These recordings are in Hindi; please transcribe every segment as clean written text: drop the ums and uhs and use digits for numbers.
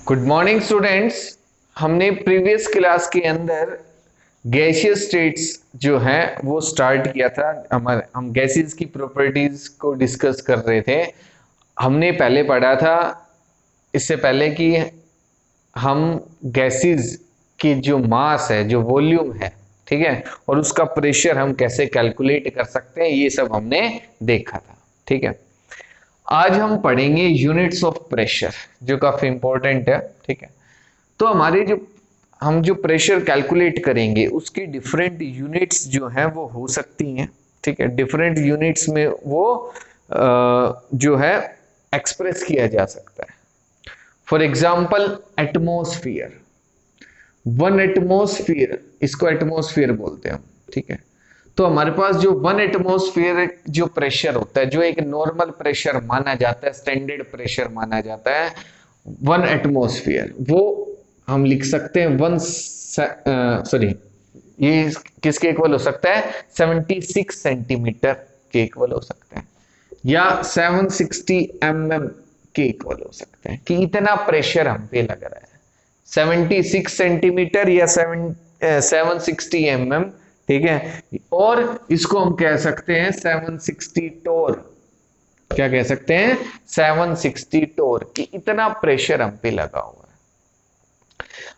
Good morning students. हमने प्रीवियस क्लास के अंदर गैसियस स्टेट्स जो हैं वो स्टार्ट किया था। हम गैसेस की प्रॉपर्टीज को डिस्कस कर रहे थे। हमने पहले पढ़ा था इससे पहले कि हम गैसेस की जो मास है, जो वॉल्यूम है, ठीक है, और उसका प्रेशर हम कैसे कैलकुलेट कर सकते हैं, ये सब हमने देखा था। ठीक है, आज हम पढ़ेंगे यूनिट्स ऑफ प्रेशर, जो काफी इंपॉर्टेंट है। ठीक है, तो हमारे जो प्रेशर कैलकुलेट करेंगे उसकी डिफरेंट यूनिट्स जो हैं वो हो सकती हैं। ठीक है, डिफरेंट यूनिट्स में वो जो है एक्सप्रेस किया जा सकता है। For example atmosphere, one atmosphere, इसको एटमॉस्फेयर बोलते हैं हम। ठीक है, तो हमारे पास जो वन एटमॉस्फेयर जो प्रेशर होता है, जो एक नॉर्मल प्रेशर माना जाता है, स्टैंडर्ड प्रेशर माना जाता है, वन एटमॉस्फेयर, वो हम लिख सकते हैं ये किसके इक्वल हो सकता है? 76 सेंटीमीटर के इक्वल हो सकता है, या 760 mm के इक्वल हो सकते हैं, कि इतना प्रेशर हम पे लग रहा है, 76 सेंटीमीटर या 760 mm। ठीक है, और इसको हम कह सकते हैं 760 टोर। क्या कह सकते हैं? 760 टोर, कि इतना प्रेशर हम पे लगा हुआ है।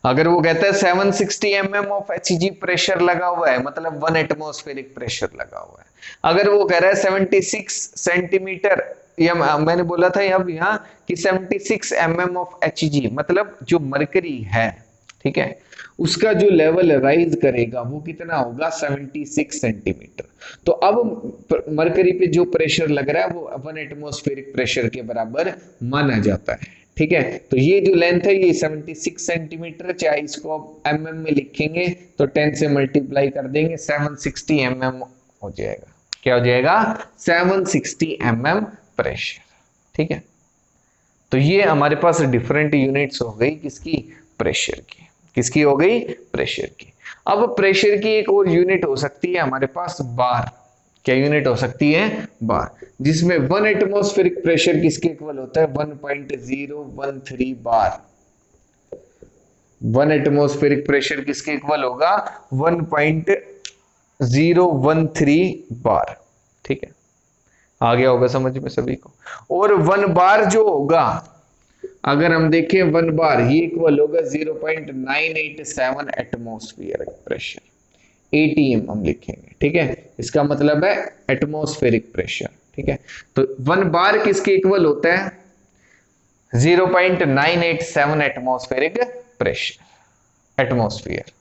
अगर वो कहता है 760 mm ऑफ Hg प्रेशर लगा हुआ है, मतलब वन एटमॉस्फेरिक प्रेशर लगा हुआ है। अगर वो कह रहा है 76 सेंटीमीटर, या मैंने बोला था अब यहाँ कि 76 mm ऑफ Hg, मतलब जो मरकरी है, ठीक है, उसका जो लेवल राइज करेगा वो कितना होगा? 76 सेंटीमीटर। तो अब मरकरी पे जो प्रेशर लग रहा है वो वन एटमॉस्फेरिक प्रेशर के बराबर माना जाता है। ठीक है, तो ये जो लेंथ है ये 76 सेंटीमीटर, चाहे इसको आप mm में लिखेंगे तो 10 से मल्टीप्लाई कर देंगे, 760 mm हो जाएगा। क्या हो जाएगा? 760 mm प्रेशर। ठीक है, तो ये हमारे पास डिफरेंट यूनिट्स हो गई किसकी? प्रेशर की। किसकी हो गई? प्रेशर की। अब प्रेशर की एक और यूनिट हो सकती है हमारे पास, बार। क्या यूनिट हो सकती है? बार, जिसमें वन एटमॉस्फेरिक प्रेशर किसके इक्वल होता है? 1.013 बार। वन एटमॉस्फेरिक प्रेशर किसके इक्वल होगा? 1.013 बार। ठीक है, आ गया होगा समझ में सभी को। और वन बार जो होगा, अगर हम देखें वन बार, ये इक्वल होगा 0.987 एटमॉस्फेयर प्रेशर, ATM हम लिखेंगे। ठीक है, इसका मतलब है एटमॉस्फेरिक प्रेशर। ठीक है, तो वन बार किसके इक्वल होता है? 0.987 एटमॉस्फेरिक प्रेशर, एटमॉस्फेयर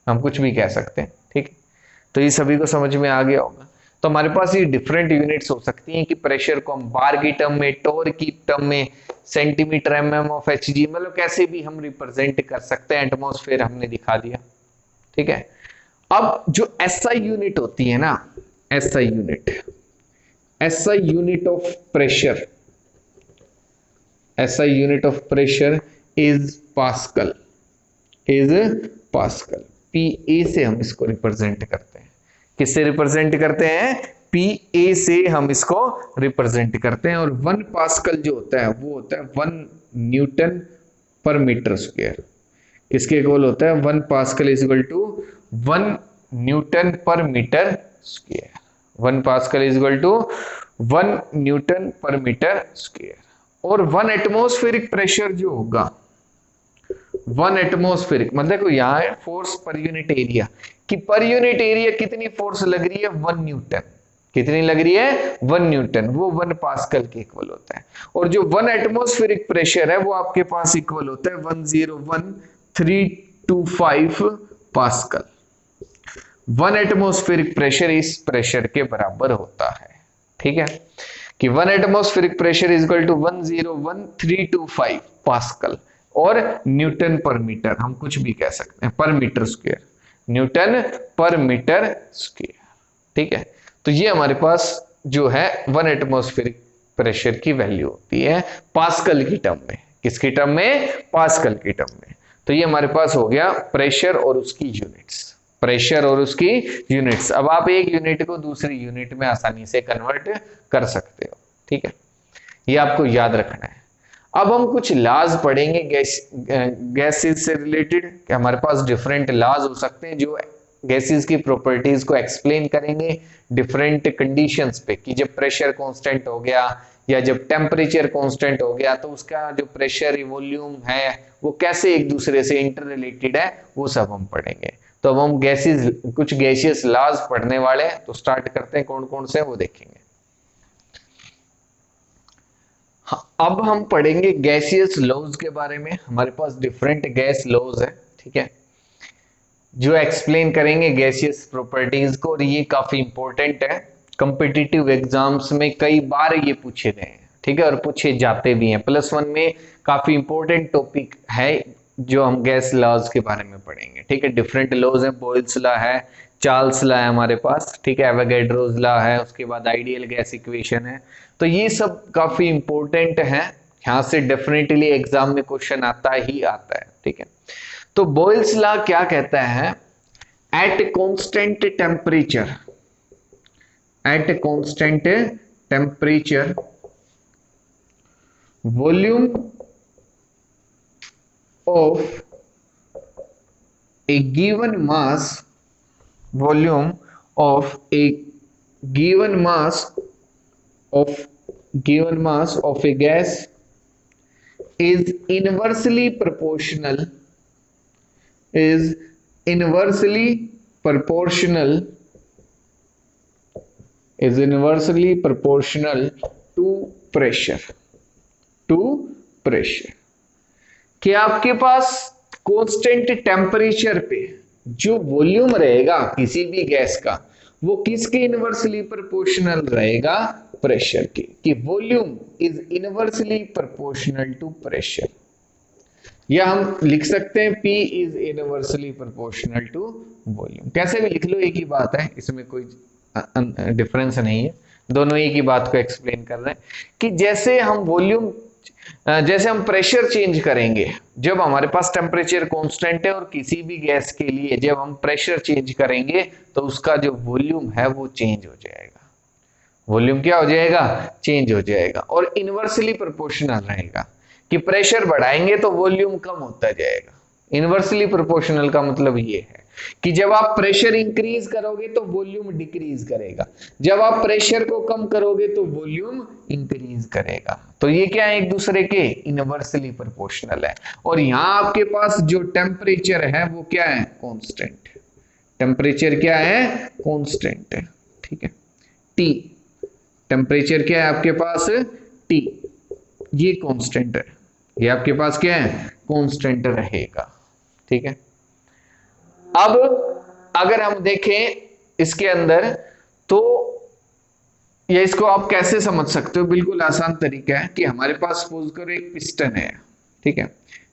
हम कुछ भी कह सकते हैं। ठीक है, तो ये सभी को समझ में आ गया होगा। तो हमारे पास ये डिफरेंट यूनिट्स हो सकती हैं कि प्रेशर को हम बार की टर्म में, टोर की टर्म में, सेंटीमीटर mm ऑफ Hg, मतलब कैसे भी हम रिप्रेजेंट कर सकते हैं। एटमॉस्फेयर हमने दिखा दिया। ठीक है, अब जो SI यूनिट होती है ना, SI unit of pressure, SI unit of pressure is pascal, PA से हम इसको रिप्रेजेंट करते हैं। किससे रिप्रेजेंट करते हैं? PA से हम इसको रिप्रेजेंट करते हैं। और 1 पास्कल जो होता है वो होता है 1 न्यूटन पर मीटर स्क्वायर। किसके इक्वल होता है? 1 pascal is equal to 1 newton per metre square. 1 pascal is equal to 1 newton per metre square. और 1 एटमॉस्फेरिक प्रेशर जो होगा, 1 एटमॉस्फेरिक, मतलब देखो यहाँ है फोर्स पर यूनिट एरिया, कि पर यूनिट एरिया कितनी फोर्स लग रही है? 1 न्यूटन। कितनी लग रही है? 1 न्यूटन, वो 1 पास्कल के इक्वल होता है। और जो 1 एटमॉस्फेरिक प्रेशर है वो आपके पास इक्वल होता है 101,325 पास्कल। 1 एटमॉस्फेरिक प्रेशर इस प्रेशर के बराबर होता है। ठीक है, कि 1 atmospheric pressure is equal to 101,325 pascal. और न्यूटन पर मीटर हम कुछ भी कह सकते हैं, per metre square, newton per metre square. ठीक है, तो ये हमारे पास जो है 1 एटमॉस्फेरिक प्रेशर की वैल्यू होती है पास्कल की टर्म में। किसकी टर्म में? पास्कल की टर्म में। तो ये हमारे पास हो गया प्रेशर और उसकी यूनिट्स, प्रेशर और उसकी यूनिट्स। अब आप एक यूनिट को दूसरी यूनिट में आसानी से कन्वर्ट कर सकते हो। ठीक है, ये आपको याद रखना है। अब हम कुछ लॉज पढ़ेंगे गैसेस से रिलेटेड, कि हमारे पास डिफरेंट लॉज हो सकते हैं जो गैसेस की प्रॉपर्टीज को एक्सप्लेन करेंगे डिफरेंट कंडीशंस पे, कि जब प्रेशर कांस्टेंट हो गया या जब टेम्परेचर कांस्टेंट हो गया तो उसका जो प्रेशर वॉल्यूम है वो कैसे एक दूसरे से इंटर रिलेटेड है, वो सब हम पढ़ेंगे। तो अब हम गैसेस, कुछ गैसियस लॉज पढ़ने वाले हैं, तो स्टार्ट करते हैं। कौन कौन से वो देखेंगे। अब हम पढ़ेंगे गैसियस लॉज के बारे में। हमारे पास डिफरेंट गैस लॉज है, ठीक है, जो एक्सप्लेन करेंगे गैसियस प्रॉपर्टीज को, और ये काफी इंपॉर्टेंट है। कॉम्पिटिटिव एग्जाम्स में कई बार ये पूछे गए हैं, ठीक है, और पूछे जाते भी हैं। +1 में काफी इंपॉर्टेंट टॉपिक है जो हम गैस लॉज के बारे में पढ़ेंगे, ठीक है। डिफरेंट लॉज है, बॉयल्स लॉ है, चार्ल्स लॉ है हमारे पास, ठीक है, एवोगैड्रोस लॉ है, उसके बाद आइडियल गैस इक्वेशन है। तो ये सब काफी इंपॉर्टेंट है, यहाँ से डेफिनेटली एग्जाम में क्वेश्चन आता ही आता है, ठीक है। तो बॉयल्स लॉ क्या कहता है, at constant temperature volume of a given mass of a gas is inversely proportional to pressure। कि आपके पास कांस्टेंट टेम्परेचर पे जो वॉल्यूम रहेगा किसी भी गैस का, वो किसके इनवर्सली प्रोपोर्शनल रहेगा, प्रेशर के, कि volume is inversely proportional to pressure. या हम लिख सकते हैं P is inversely proportional to volume. कैसे भी लिख लो एक ही बात है, इसमें कोई डिफरेंस नहीं है, दोनों एक ही बात को एक्सप्लेन कर रहे हैं। कि जैसे हम प्रेशर चेंज करेंगे, जब हमारे पास टेम्परेचर कांस्टेंट है और किसी भी गैस के लिए जब हम प्रेशर चेंज करेंगे तो उसका जो वॉल्यूम है वो चेंज हो जाएगा। वॉल्यूम क्या हो जाएगा, चेंज हो जाएगा, और इनवर्सली प्रोपोर्शनल रहेगा। कि प्रेशर बढ़ाएंगे तो वॉल्यूम कम होता जाएगा। इनवर्सली प्रोपोर्शनल का मतलब ये है कि जब आप प्रेशर इंक्रीज करोगे तो वॉल्यूम डिक्रीज करेगा, जब आप प्रेशर को कम करोगे तो वॉल्यूम इंक्रीज करेगा। तो ये क्या है, एक दूसरे के इनवर्सली प्रोपोर्शनल है। और यहां आपके पास जो टेम्परेचर है वो क्या है, कांस्टेंट। टेम्परेचर क्या है, कांस्टेंट है, ठीक है। T टेम्परेचर क्या है आपके पास, T, ये कांस्टेंट है, ये आपके पास क्या है, कांस्टेंट रहेगा, ठीक है। अब अगर हम देखें इसके अंदर, तो ये इसको आप कैसे समझ सकते हो, बिल्कुल आसान तरीका है कि हमारे पास सपोज करो एक पिस्टन है, ठीक है,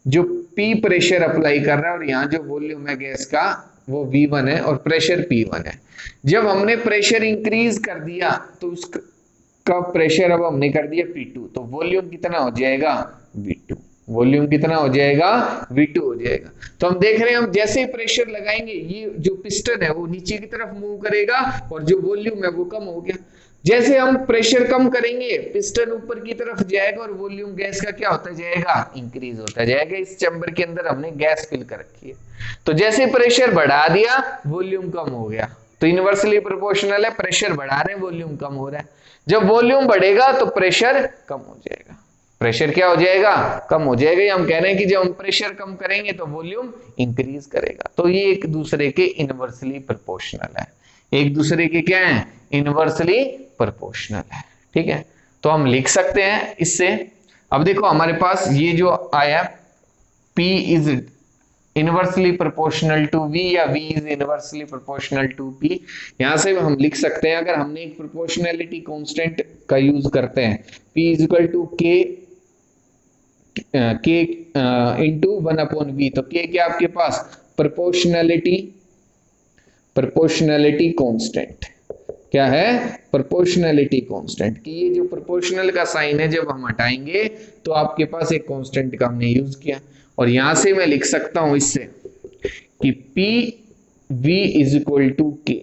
जो P प्रेशर अप्लाई कर रहा है, और यहाँ जो वॉल्यूम है गैस का वो V1 है और प्रेशर P1 है। जब हमने प्रेशर इंक्रीज कर दिया तो उसका प्रेशर अब हमने कर दिया P2, तो वॉल्यूम कितना हो जाएगा, V2। वॉल्यूम कितना हो जाएगा, V2 हो जाएगा। तो हम देख रहे हैं, हम जैसे ही प्रेशर लगाएंगे ये जो पिस्टन है वो नीचे की तरफ मूव करेगा और जो वॉल्यूम है वो कम हो गया। जैसे हम प्रेशर कम करेंगे पिस्टन ऊपर की तरफ जाएगा और वॉल्यूम गैस का क्या होता जाएगा, इंक्रीज होता जाएगा। इस चैम्बर के अंदर हमने गैस फिल कर रखी है, तो जैसे प्रेशर बढ़ा दिया वॉल्यूम कम हो गया। तो इनवर्सली प्रोपोर्शनल है, प्रेशर बढ़ा रहे हैं वॉल्यूम कम हो रहा है। जब वॉल्यूम बढ़ेगा तो प्रेशर कम हो जाएगा, प्रेशर क्या हो जाएगा, कम हो जाएगा। हम कह रहे हैं कि जब हम प्रेशर कम करेंगे तो वॉल्यूम इंक्रीज करेगा। तो ये एक दूसरे के इनवर्सली प्रोपोर्शनल है, एक दूसरे के क्या है, इनवर्सली प्रोपोर्शनल है, ठीक है। तो हम लिख सकते हैं इससे। अब देखो हमारे पास ये जो आया P is inversely proportional to V या V is inversely proportional to P, यहां से हम लिख सकते हैं, अगर हमने एक प्रोपोर्शनैलिटी कांस्टेंट का यूज करते हैं, P is equal to K into 1/V, तो K क्या आपके पास, प्रोपोर्शनैलिटी कांस्टेंट, क्या है, प्रोपोर्शनैलिटी कांस्टेंट। कि ये जो प्रोपोर्शनल का साइन है जब हम हटाएंगे तो आपके पास एक कांस्टेंट का हमने यूज किया, और यहां से मैं लिख सकता हूं इससे कि P V is equal to K,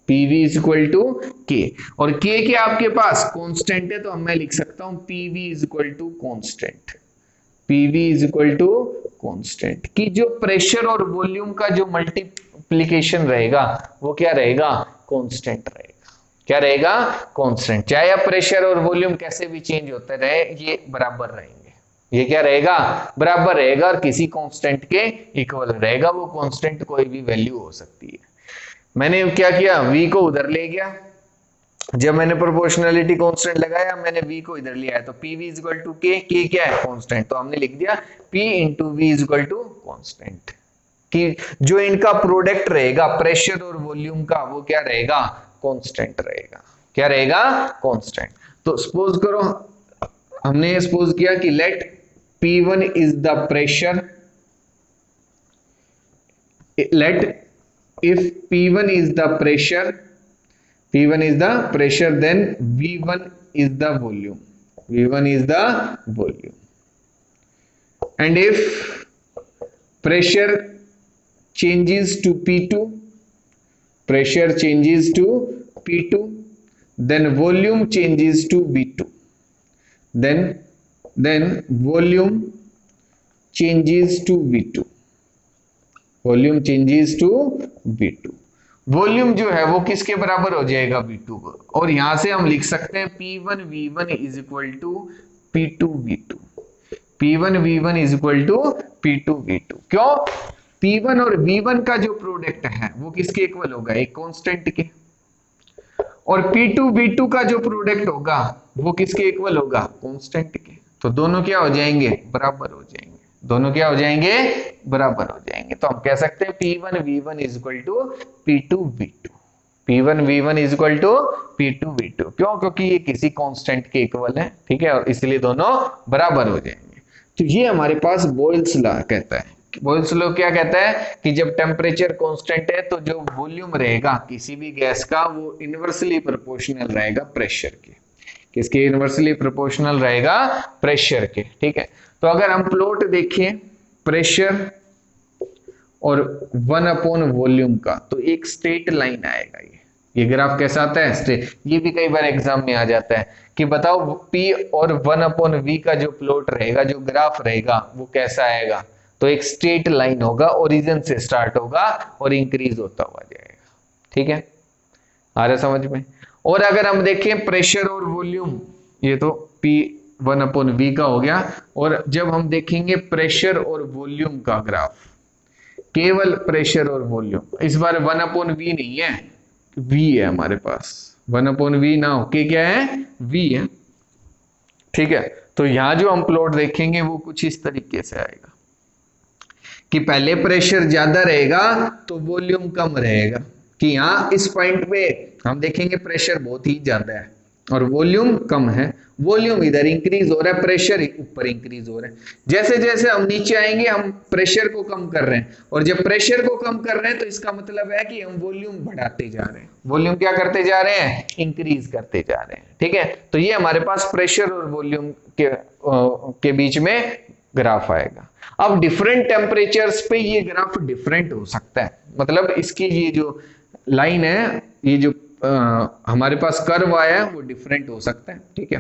PV is equal to K, और के क्या आपके पास कांस्टेंट है, तो अब मैं लिख सकता हूं PV is equal to constant, PV is equal to constant, कि जो प्रेशर और वॉल्यूम का जो मल्टीप्लीकेशन रहेगा वो क्या रहेगा, कांस्टेंट रहेगा। क्या रहेगा, कांस्टेंट। चाहे अब प्रेशर और वॉल्यूम कैसे भी चेंज होते रहे, ये बराबर रहेंगे, ये क्या रहेगा, बराबर रहेगा, और किसी कांस्टेंट के इक्वल रहेगा। वो कांस्टेंट कोई भी वैल्यू हो सकती है। मैंने क्या किया, v को उधर ले गया, जब मैंने प्रोपोर्शनलिटी कांस्टेंट लगाया, मैंने v को इधर लिया है, तो PV इज इक्वल टू के क्या है, कांस्टेंट, तो हमने लिख दिया P into V is equal to constant, कि जो इनका प्रोडक्ट रहेगा प्रेशर और वॉल्यूम का, वो क्या रहेगा, कांस्टेंट रहेगा। क्या रहेगा, कांस्टेंट। तो सपोज करो, हमने सपोज किया कि let P1 is the pressure, let if P1 is the pressure, P1 is the pressure, then V1 is the volume, V1 is the volume, and if pressure changes to P2, pressure changes to P2, then volume changes to V2, then volume changes to V2, volume changes to V2। Volume जो है वो किसके बराबर हो जाएगा, V2 को, और यहां से हम लिख सकते हैं P1 V1 is equal to P2 V2, P1 V1 is equal to P2 V2। क्यों, P1 और V1 का जो प्रोडक्ट है वो किसके इक्वल होगा, एक कांस्टेंट के, और P2 V2 का जो प्रोडक्ट होगा वो किसके इक्वल होगा, कांस्टेंट के। तो दोनों क्या हो जाएंगे, बराबर हो जाएंगे, दोनों क्या हो जाएंगे, बराबर हो जाएंगे। तो हम कह सकते हैं P1 V1 is equal to P2 V2, P1 V1 is equal to P2 V2। क्यों, क्योंकि ये किसी कांस्टेंट के इक्वल है, ठीक है, और इसलिए दोनों बराबर हो जाएंगे। तो ये हमारे पास बॉयल्स लॉ कहता है। बॉयल्स लॉ क्या कहता है कि जब टेम्परेचर कांस्टेंट है तो जो वॉल्यूम रहेगा किसी भी गैस का वो इनवर्सली प्रोपोर्शनल रहेगा प्रेशर के। किसके इनवर्सली प्रोपोर्शनल रहेगा, प्रेशर के, ठीक है। तो अगर हम प्लॉट देखें प्रेशर और 1/वॉल्यूम का, तो एक स्ट्रेट लाइन आएगा। ये ग्राफ कैसा आता है, स्ट्रेट। ये भी कई बार एग्जाम में आ जाता है कि बताओ P और 1/v का जो प्लॉट रहेगा, जो ग्राफ रहेगा वो कैसा आएगा, तो एक स्ट्रेट लाइन होगा, ओरिजिन से स्टार्ट होगा और इंक्रीज होता हुआ जाएगा, ठीक है, आ रहा समझ में। और अगर हम देखें प्रेशर और वॉल्यूम, ये तो P1/v का हो गया, और जब हम देखेंगे प्रेशर और वॉल्यूम का ग्राफ, केवल प्रेशर और वॉल्यूम, इस बार 1/v नहीं है, v है हमारे पास, 1/v ना हो के क्या है, v है, ठीक है। तो यहां जो हम प्लॉट देखेंगे वो कुछ इस तरीके से आएगा कि पहले प्रेशर ज्यादा रहेगा तो वॉल्यूम कम रहेगा, कि यहां इस पॉइंट पे हम देखेंगे प्रेशर बहुत ही ज्यादा है और वॉल्यूम कम है। वॉल्यूम इधर इंक्रीज हो रहा है, प्रेशर ऊपर इंक्रीज हो रहा है। जैसे जैसे हम नीचे आएंगे हम प्रेशर को कम कर रहे हैं, और जब प्रेशर को कम कर रहे हैं तो इसका मतलब है कि हम वॉल्यूम बढ़ाते जा रहे हैं। वॉल्यूम क्या करते जा रहे हैं, इंक्रीज करते जा रहे हैं, ठीक है। तो ये हमारे पास प्रेशर और वॉल्यूम के बीच में ग्राफ आएगा। अब डिफरेंट टेम्परेचर्स पे ये ग्राफ डिफरेंट हो सकता है, मतलब इसकी ये जो लाइन है, ये जो हमारे पास कर्व आया है वो डिफरेंट हो सकता है, ठीक है।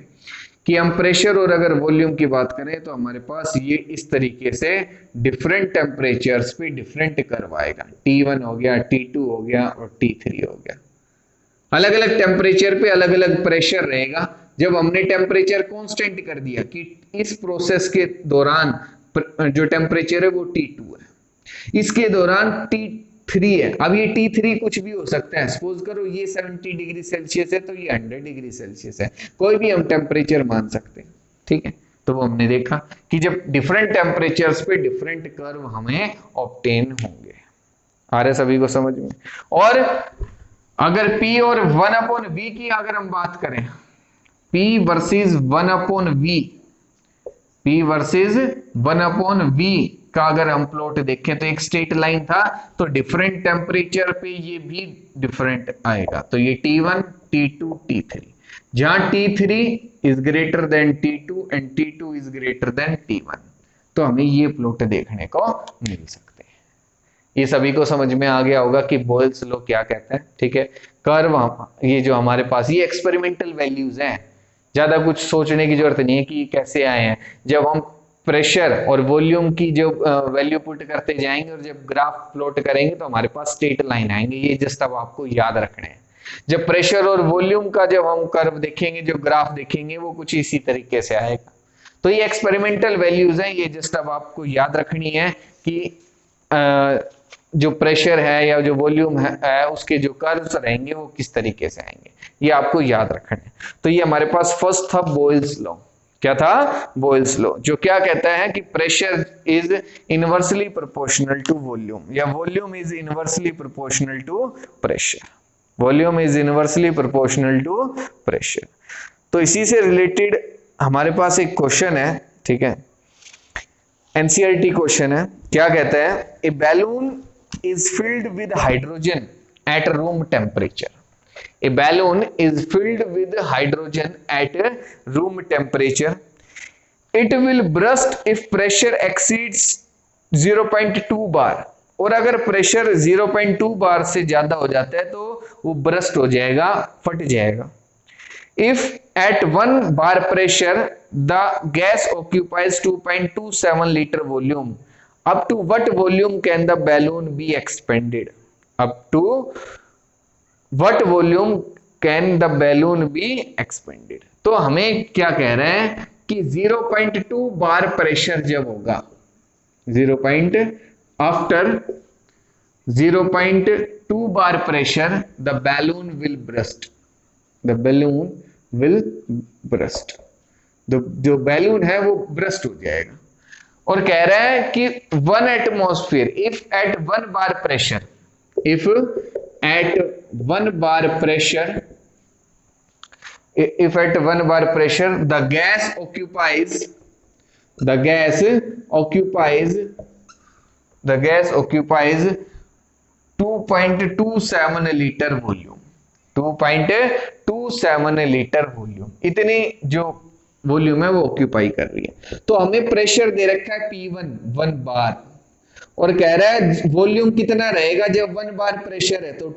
कि हम प्रेशर और अगर वॉल्यूम की बात करें तो हमारे पास ये इस तरीके से डिफरेंट टेम्परेचर्स पे डिफरेंट कर्व आएगा। T1 हो गया, T2 हो गया और T3 हो गया। अलग अलग टेम्परेचर पे अलग अलग प्रेशर रहेगा। जब हमने टेम्परेचर कांस्टेंट कर दिया कि इस प्रोसेस के दौरान जो टेम्परेचर है वो T2 है, इसके दौरान T3 है। अब ये T3 कुछ भी हो सकता है, सपोज करो ये 70 डिग्री सेल्सियस है तो ये 100 डिग्री सेल्सियस है, कोई भी हम टेम्परेचर मान सकते हैं, ठीक है। तो वो हमने देखा कि जब डिफरेंट टेम्परेचर्स पे डिफरेंट कर्व हमें ऑब्टेन होंगे। आ रहे सभी को समझ में। और अगर P और 1/v की अगर हम बात करें, P versus 1/v, P versus 1/v का अगर हम प्लॉट देखें तो एक स्ट्रेट लाइन था, तो डिफरेंट टेम्परेचर पे ये भी डिफरेंट आएगा। तो ये T1, T2, T3, जहां T3 is greater than T2 and T2 is greater than T1, तो हमें ये प्लॉट देखने को मिल सकते हैं, ये सभी को समझ में आ गया होगा कि बॉयल्स लॉ क्या कहता है, ठीक है। कर्व ये जो हमारे पास ये एक्सपेरिमेंटल वैल्यूज हैं, ज्यादा कुछ सोचने की जरूरत नहीं है कि कैसे आए हैं। जब हम प्रेशर और वॉल्यूम की जो वैल्यू पुट करते जाएंगे और जब ग्राफ प्लॉट करेंगे तो हमारे पास स्ट्रेट लाइन आएंगे, ये जस्ट अब आपको याद रखने हैं। जब प्रेशर और वॉल्यूम का जब हम कर्व देखेंगे, जो ग्राफ देखेंगे, वो कुछ इसी तरीके से आएगा। तो ये एक्सपेरिमेंटल वैल्यूज हैं, ये जस्ट अब आपको याद रखनी है कि जो प्रेशर है या जो वॉल्यूम है उसके जो कर्व्स रहेंगे वो किस तरीके से आएंगे, ये आपको याद रखना है। तो ये हमारे पास फर्स्ट था बॉयल्स लॉ। क्या था? बॉयल्स लॉ, जो क्या कहता है कि pressure is inversely proportional to volume, या volume is inversely proportional to pressure. Volume is inversely proportional to pressure. तो इसी से रिलेटेड हमारे पास एक क्वेश्चन है, ठीक है, एनसीईआरटी क्वेश्चन है। क्या कहता है? ए balloon is filled with hydrogen at room temperature. A balloon is filled with hydrogen at room temperature. It will burst if pressure exceeds 0.2 bar. और अगर प्रेशर 0.2 बार से ज्यादा हो जाता है तो वो ब्रस्ट हो जाएगा, फट जाएगा। If at 1 bar pressure the gas occupies 2.27 liter volume, up to what volume can the balloon be expanded? Up to what volume can the balloon be expanded? तो हमें क्या कह रहे हैं कि 0.2 बार प्रेशर जब होगा, after 0.2 bar pressure the balloon will burst, the balloon will burst, जो बैलून है वो ब्रस्ट हो जाएगा। और कह रहा है कि 1 atmosphere, if at 1 bar pressure, if at 1 bar pressure, if at 1 bar pressure the gas occupies 2.27 litre volume, 2.27 litre volume, इतनी जो वॉल्यूम है वो ऑक्यूपाई कर रही है। तो हमें प्रेशर दे रखा है P1 1 बार, और कह रहा है वॉल्यूम कितना रहेगा जब 1 बार प्रेशर है, तो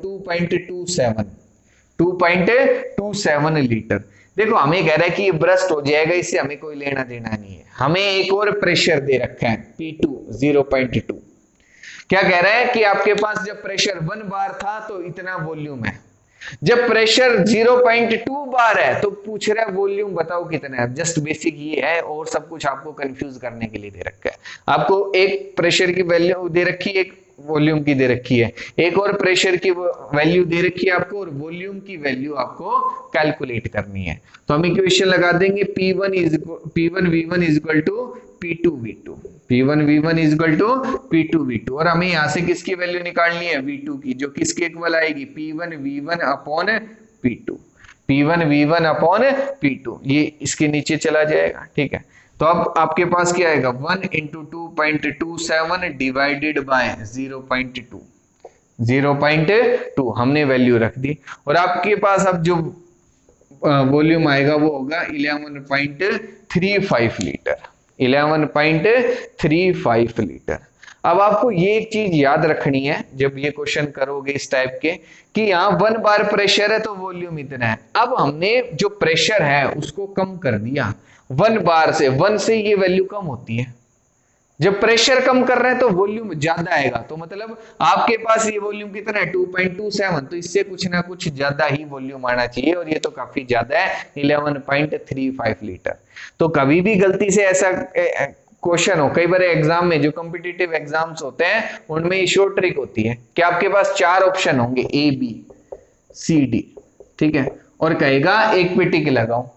2.27 लीटर। देखो हमें कह रहा है कि ये ब्रस्ट हो जाएगा, इससे हमें कोई लेना देना नहीं है। हमें एक और प्रेशर दे रखा है P2 0.2। क्या कह रहा है कि आपके पास जब प्रेशर 1 बार था तो इतना वॉल्यूम है, जब प्रेशर 0.2 बार है तो पूछ रहा है वॉल्यूम बताओ कितना है। जस्ट बेसिक ये है, और सब कुछ आपको कंफ्यूज करने के लिए दे रखा है। आपको एक प्रेशर की वैल्यू दे रखी है, एक वॉल्यूम की दे रखी है, एक और प्रेशर की वैल्यू दे रखी है आपको, और वॉल्यूम की वैल्यू आपको कैलकुलेट करनी है। तो हम इक्वेशन लगा देंगे P1 V1 is equal to P2 V2, P1 V1 is equal to P2 V2। और हमें यहां से किसकी वैल्यू निकालनी है? V2 की, जो किसके इक्वल आएगी? P1 V1 upon P2, P1 V1 upon P2, ये इसके नीचे चला जाएगा, ठीक है। तो अब आपके पास क्या आएगा? 1 इंटू 2.27 डिवाइडेड बाय 0.2 हमने वैल्यू रख दी, और आपके पास अब जो वॉल्यूम आएगा वो होगा 11.35 लीटर, 11.35 लीटर। अब आपको ये एक चीज याद रखनी है जब ये क्वेश्चन करोगे इस टाइप के, कि यहाँ 1 बार प्रेशर है तो वॉल्यूम इतना है। अब हमने जो प्रेशर है उसको कम कर दिया 1 बार से, 1 से ये वैल्यू कम होती है। जब प्रेशर कम कर रहे हैं तो वॉल्यूम ज्यादा आएगा, तो मतलब आपके पास ये वॉल्यूम कितना है? 2.27, तो इससे कुछ ना कुछ ज्यादा ही वॉल्यूम आना चाहिए, और ये तो काफी ज्यादा है 11.35 लीटर। तो कभी भी गलती से ऐसा क्वेश्चन हो, कई बार एग्जाम में जो कॉम्पिटिटिव एग्जाम्स होते हैं उनमें ये शॉर्ट ट्रिक होती है कि आपके पास 4 ऑप्शन होंगे A B C D, ठीक है, और कहेगा एक पे टिक लगाओ,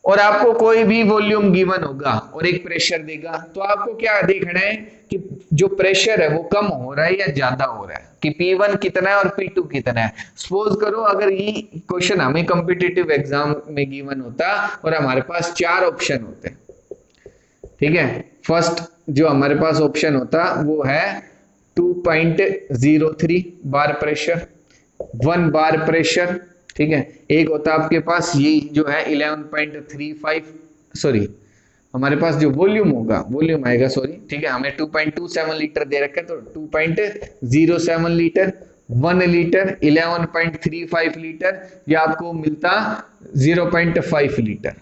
और आपको कोई भी वॉल्यूम गिवन होगा और एक प्रेशर देगा, तो आपको क्या देखना है कि जो प्रेशर है वो कम हो रहा है या ज्यादा हो रहा है, कि P1 कितना है और P2 कितना है। सपोज करो अगर ये क्वेश्चन हमें कॉम्पिटिटिव एग्जाम में गिवन होता और हमारे पास 4 ऑप्शन होते, ठीक है। फर्स्ट जो हमारे पास ऑप्शन होता वो है 2.03 बार प्रेशर, 1 बार प्रेशर, ठीक है। एक होता आपके पास ये जो है 11.35, सॉरी हमारे पास जो वॉल्यूम होगा, वॉल्यूम आएगा सॉरी, ठीक है, हमें 2.27 लीटर दे रखा है, तो 2.07 लीटर, 1 लीटर, 11.35 लीटर, या आपको मिलता 0.5 लीटर।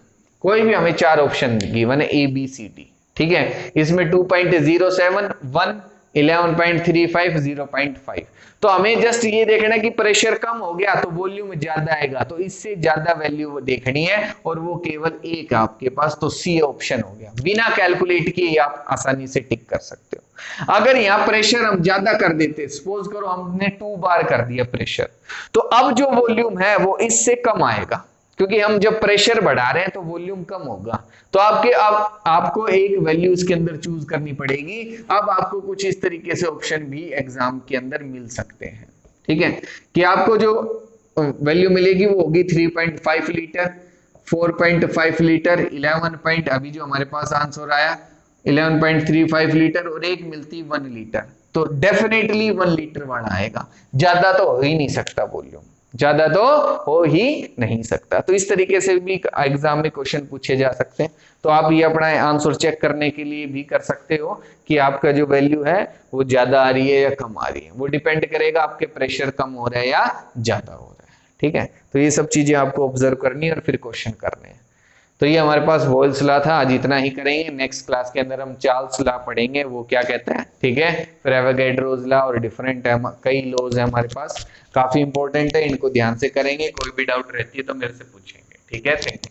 कोई भी हमें 4 ऑप्शन गिवन है ए बी सी डी, ठीक है। इसमें 2.07, 1, 11.35, 0.5। तो हमें जस्ट ये देखना है कि प्रेशर कम हो गया तो वॉल्यूम ज्यादा आएगा, तो इससे ज्यादा वैल्यू देखनी है, और वो केवल एक आपके पास, तो सी ऑप्शन हो गया। बिना कैलकुलेट किए आप आसानी से टिक कर सकते हो। अगर यहाँ प्रेशर हम ज्यादा कर देते, सपोज करो हमने 2 बार कर दिया प्रेशर, तो अब जो वॉल्यूम है वो इससे कम आएगा, क्योंकि हम जब प्रेशर बढ़ा रहे हैं तो वॉल्यूम कम होगा। तो आपको एक वैल्यू इसके अंदर चूज करनी पड़ेगी। अब आपको कुछ इस तरीके से ऑप्शन भी एग्जाम के अंदर मिल सकते हैं, ठीक है, कि आपको जो वैल्यू मिलेगी वो होगी 3.5 लीटर, 4.5 लीटर, 11 अभी जो हमारे पास आंसर आया 11.35 लीटर, और एक मिलती 1 लीटर। तो डेफिनेटली 1 लीटर वाला आएगा, ज्यादा तो हो ही नहीं सकता वॉल्यूम, ज्यादा तो हो ही नहीं सकता। तो इस तरीके से भी एग्जाम में क्वेश्चन पूछे जा सकते हैं। तो आप ये अपना आंसर चेक करने के लिए भी कर सकते हो कि आपका जो वैल्यू है वो ज्यादा आ रही है या कम आ रही है, वो डिपेंड करेगा आपके प्रेशर कम हो रहा है या ज्यादा हो रहा है, ठीक है। तो ये सब चीजें आपको ऑब्जर्व करनी है और फिर क्वेश्चन करने हैं। तो ये हमारे पास वॉल्स लॉ था, आज इतना ही करेंगे। नेक्स्ट क्लास के अंदर हम चार्ल्स लॉ पढ़ेंगे, वो क्या कहता है, ठीक है। फिर एवोगैड्रोस लॉ और डिफरेंट है, कई लॉज है हमारे पास, काफी इंपॉर्टेंट है, इनको ध्यान से करेंगे। कोई भी डाउट रहती है तो मेरे से पूछेंगे, ठीक है। Thank you.